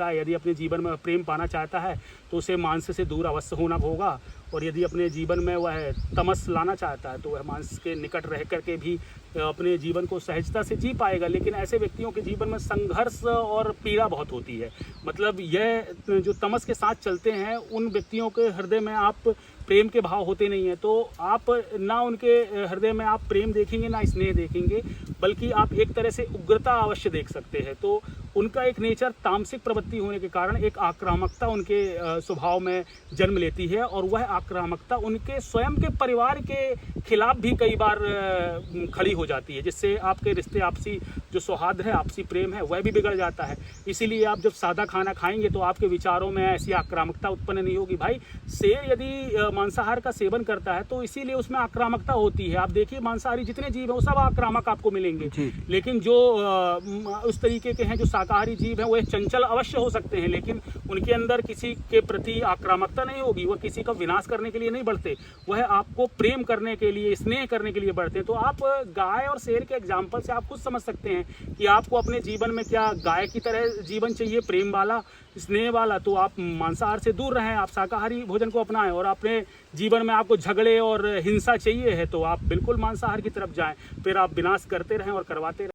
यदि अपने जीवन में प्रेम पाना चाहता है तो उसे मांस से दूर अवश्य होना होगा, और यदि अपने जीवन में वह तमस लाना चाहता है तो वह मांस के निकट रह करके भी अपने जीवन को सहजता से जी पाएगा। लेकिन ऐसे व्यक्तियों के जीवन में संघर्ष और पीड़ा बहुत होती है। मतलब यह जो तमस के साथ चलते हैं उन व्यक्तियों के हृदय में आप प्रेम के भाव होते नहीं हैं, तो आप ना उनके हृदय में आप प्रेम देखेंगे ना स्नेह देखेंगे, बल्कि आप एक तरह से उग्रता अवश्य देख सकते हैं। तो उनका एक नेचर तामसिक प्रवृत्ति होने के कारण एक आक्रामकता उनके स्वभाव में जन्म लेती है, और वह आक्रामकता उनके स्वयं के परिवार के खिलाफ भी कई बार खड़ी हो जाती है, जिससे आपके रिश्ते, आपसी जो सौहार्द है, आपसी प्रेम है, वह भी बिगड़ जाता है। इसीलिए आप जब सादा खाना खाएंगे तो आपके विचारों में ऐसी आक्रामकता उत्पन्न नहीं होगी। भाई शेर यदि मांसाहार का सेवन करता है तो इसीलिए उसमें आक्रामकता होती है। आप देखिए मांसाहारी जितने जीव हैं वो सब आक्रामक आपको मिलेंगे, लेकिन जो उस तरीके के हैं जो शाकाहारी जीव हैं वह चंचल अवश्य हो सकते हैं, लेकिन उनके अंदर किसी के प्रति आक्रामकता नहीं होगी। वह किसी का विनाश करने के लिए नहीं बढ़ते, वह आपको प्रेम करने के लिए, स्नेह करने के लिए बढ़ते हैं। तो आप गाय और शेर के एग्जाम्पल से आप खुद समझ सकते हैं कि आपको अपने जीवन में क्या गाय की तरह जीवन चाहिए, प्रेम वाला, स्नेह वाला, तो आप मांसाहार से दूर रहें, आप शाकाहारी भोजन को अपनाएं। और अपने जीवन में आपको झगड़े और हिंसा चाहिए है तो आप बिल्कुल मांसाहार की तरफ जाएं, फिर आप विनाश करते रहें और करवाते रहें।